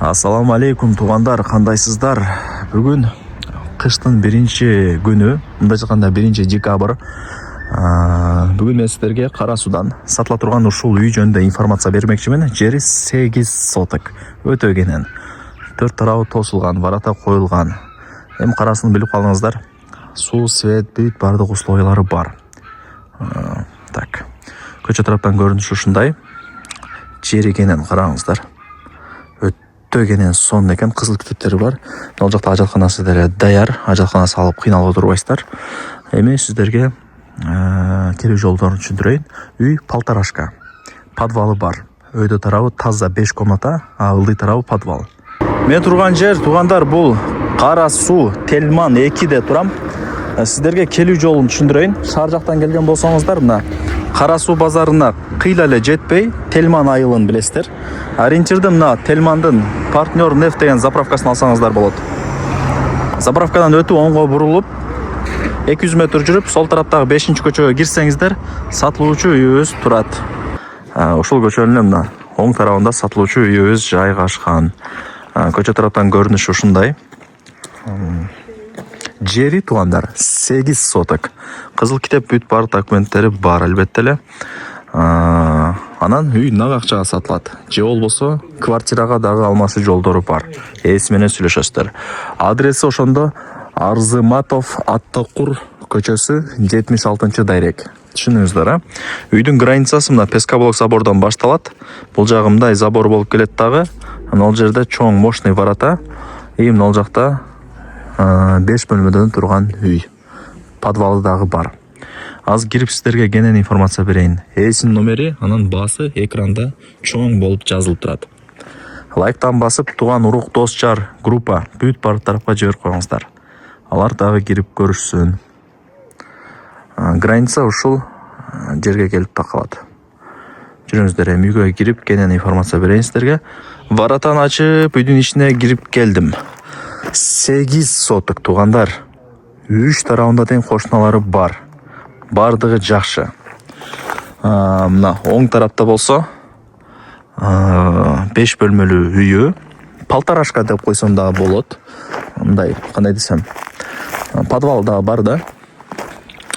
Ассаламу алейкум туугандар, кандайсыздар? Бүгүн кыштын биринчи күнү, мындай айтканда 1-декабрь. Бүгүн мен сиздерге Кара Суудан сатыла турган ушул үй жөнүндө информация бермекчимин. Жери 8 соток, өтө кенен. 4 тарабы тосулган, варата коюлган. Эми карасын билип калыңыздар. Суу, свет, бүт бардык условиялары бар. Так. Көчө тараптан көрүнүшү ушундай. Жери кенен караңыздар. Өтө кенен сонун экен, кызыл китептери бар. Ал жакта ажатканасы деле даяр, ажатканасы алып кыйналып отурбайсыздар. Эми сиздерге келүү жолдорун түшүндүрөйүн. Үй полторашка. Подвалы бар. Өйдө тарабы таза 5 комната, а ылдый тарабы подвал. Мен турган жер, туугандар, бул Кара Суу Тельман 2де турам. Сиздерге келүү жолун түшүндүрөйүн. Шаар жактан келген болсоңуздар, мына Кара Суу базарына кыйла эле жетпей, Тельман айылын билесиздер. Ориентирди мына Тельмандын партнер нефть деген заправкасын алсаңыздар болот. Заправкадан өтүп оңго бурулуп 200 метр жүрүп, сол тараптагы 5-көчөгө кирсеңиздер, сатылуучу үйүбүз турат. Ушул көчөнүн мына оң тарабында сатылуучу үйүбүз жайгашкан. Көчө тараптан көрүнүшү ушундай. Жери, туугандар, 8 соток. Кызыл китеп бүт бар документтери бар, албетте эле. Анан үй нак акчага сатылат. Же болбосо квартирага дагы алмашы жолдору бар. Ээси менен сүйлөшөсүздөр. Адреси ошондо Арзыматов Аттакур көчөсү 76-дайрек. Түшүнүңүздөр, а? Үйдүн границасы мына Пескоблок забордон башталат. Бул жагы мындай забор болуп келет дагы. Ал жерде чоң мощный варата. Ал жакта 5 бөлмөдөн турган үй. Подвалы дагы бар. Аз кирип сиздерге кенен информация берейин. Ээсинин номери, анан баасы экранда чоң болуп жазылып турат. Лайктан басып, туган урук, дос, жар, группа бүт бар тарапка жиберип коюңуздар. Алар дагы кирип көрүшсүн. Граница ушул жерге келип такалат. Жүрүңүздөр, эми үйгө кирип кенен информация берейин сиздерге. Варатаны ачып, үйдүн ичине кирип келдим. 8 соток, туугандар. 3 тарабында тең кошуналары бар. Бардыгы жакшы. Мына оң тарапта болсо 5 бөлмөлүү үйү. Полторашка деп койсом дагы болот. Мындай, кандай десем, подвал дагы бар да.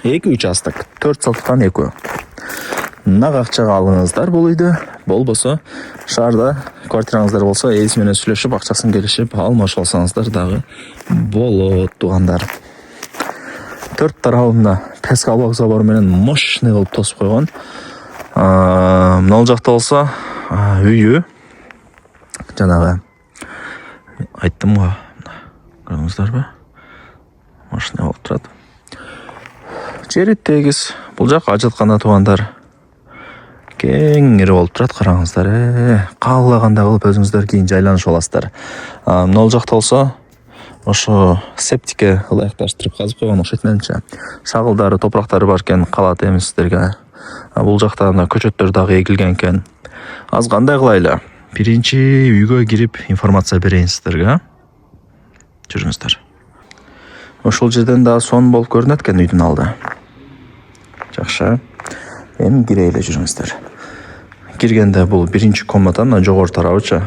2 участок, 4 соттан 2. Нак акчага алыңыздар бул үйдү. Болбосо шаарда квартираңыздар болсо, ээси менен сүйлөшүп, акчасын келишип алмашып алсаңыздар дагы болот, туугандар. 4 тарабында Пескоблок забору менен мощный кылып тосуп койгон. Мына жакта болсо үйү жанагы айттым го. Көрдүңүздөрбү? Мощный болуп турат. Жери тегиз. Бул жак ажаткана, туугандар. Кеңири болуп турат, караңыздар. Каалагандай кылып өзүңүздөр кийин жайланышып аласыздар. Мына жакта болсо ошо септикке ылайыкташтырып казып койгон окшойт менимче. Шагылдары, топурактары бар экен, калат эми сиздерге. Бул жакта анда көчөттөр дагы эгилген экен. Аз кандай кылайлы? Биринчи үйгө кирип информация берейин сиздерге. Жүрүңүздөр. Ошол жерден дагы сонун болуп көрүнөт экен үйдүн алды. Жакшы. Эми кирейли, жүрүңүздөр. Киргенде бул биринчи комната, мына жогору тарабычы.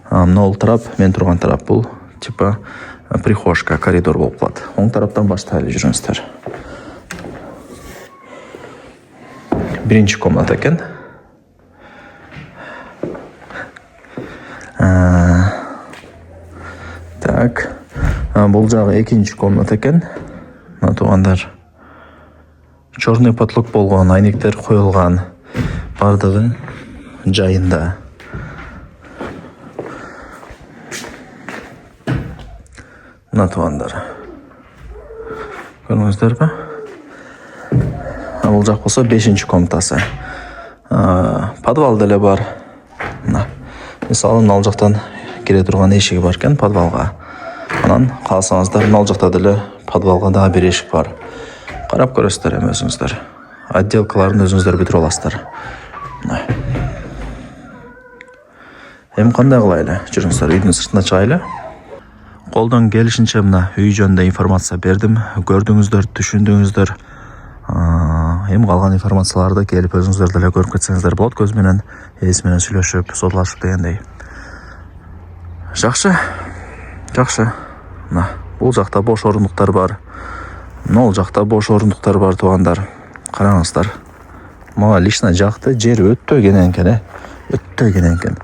Мына ол тарап, мен турган тарап бул типа прихожка, коридор болуп калат. Оң тараптан баштайлы, жүрүңүздөр. Биринчи комната экен. Так. Бул жагы экинчи комната экен. Мына туугандар. Черный потолок болгон, айнектер коюлган. Бардыгы жайында. Мына туугандар. Көрүңүздөрбү? Бул жак болсо 5-чи комнатасы. Подвал деле бар. Мына. Мисалы, ал жактан кире турган эшиги бар экен подвалга. Анан кааласаңыздар, ал жакта деле подвалга дагы бир эшик бар. Карап көрөсүздөр эми өзүңүздөр. Отделкаларын өзүңүздөр бүтүрүп аласыздар. Эми кандай кылайлы? Жүрүңүздөр, үйдүн сыртына чыгайлы. Колдон келишинче мына үй жөнүндө информация бердим. Көрдүңүздөр, түшүндүңүздөр. Эми калган информацияларды келип өзүңүздөр деле көрүп кетсеңиздер болот, көз менен, ээси менен сүйлөшүп, содулашып дегендей. Жакшы. Мына бул жакта бош орундуктар бар. Ол жакта бош орундуктар бар туугандар. Караңыздар. Мага лично жакты, жер өтө кенен экен, өтө кенен экен.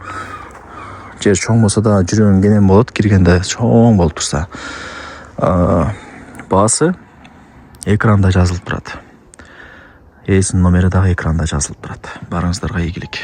Жер чоң болсо да жүргөн кенен болот, киргенде чоң болуп турса. Баасы экранда жазылып турат. Эсинин номери дагы экранда жазылып турат. Барыңыздарга ийгилик.